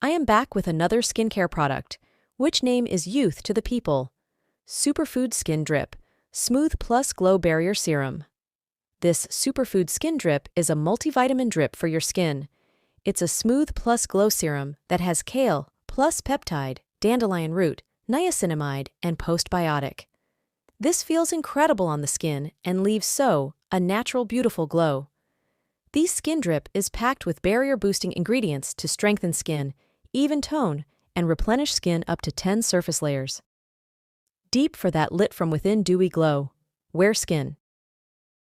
I am back with another skincare product, which name is youth to the people. Superfood Skin Drip, Smooth Plus Glow Barrier Serum. This Superfood Skin Drip is a multivitamin drip for your skin. It's a smooth plus glow serum that has kale plus peptide, dandelion root, niacinamide, and postbiotic. This feels incredible on the skin and leaves a natural, beautiful glow. These Skin Drip is packed with barrier-boosting ingredients to strengthen skin, even tone, and replenish skin up to 10 surface layers. Deep for that lit-from-within dewy glow. Wear skin.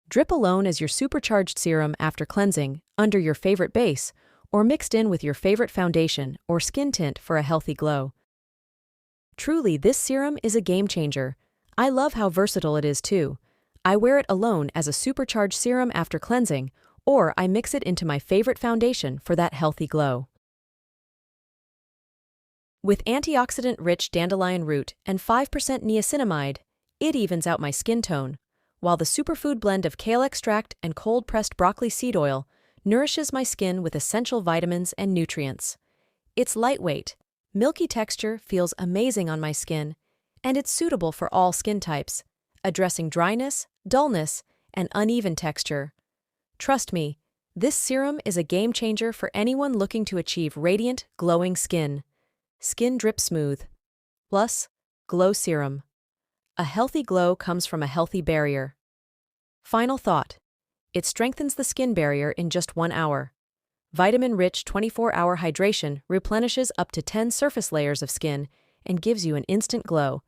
Drip alone as your supercharged serum after cleansing, under your favorite base, or mixed in with your favorite foundation or skin tint for a healthy glow. Truly, this serum is a game changer. I love how versatile it is too. I wear it alone as a supercharged serum after cleansing, or I mix it into my favorite foundation for that healthy glow. With antioxidant-rich dandelion root and 5% niacinamide, it evens out my skin tone, while the superfood blend of kale extract and cold-pressed broccoli seed oil nourishes my skin with essential vitamins and nutrients. It's lightweight, milky texture feels amazing on my skin, and it's suitable for all skin types, addressing dryness, dullness, and uneven texture. Trust me, this serum is a game changer for anyone looking to achieve radiant, glowing skin. Skin Drip Smooth Plus Glow Serum. A healthy glow comes from a healthy barrier. Final thought. It strengthens the skin barrier in just 1 hour. Vitamin-rich 24-hour hydration replenishes up to 10 surface layers of skin and gives you an instant glow.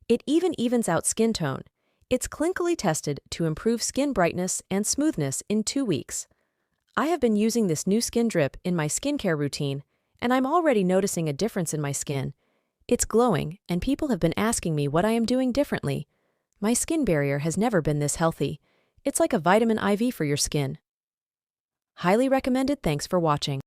It even evens out skin tone. It's clinically tested to improve skin brightness and smoothness in 2 weeks. I have been using this new Skin Drip in my skincare routine, and I'm already noticing a difference in my skin. It's glowing, and people have been asking me what I am doing differently. My skin barrier has never been this healthy. It's like a vitamin IV for your skin. Highly recommended. Thanks for watching.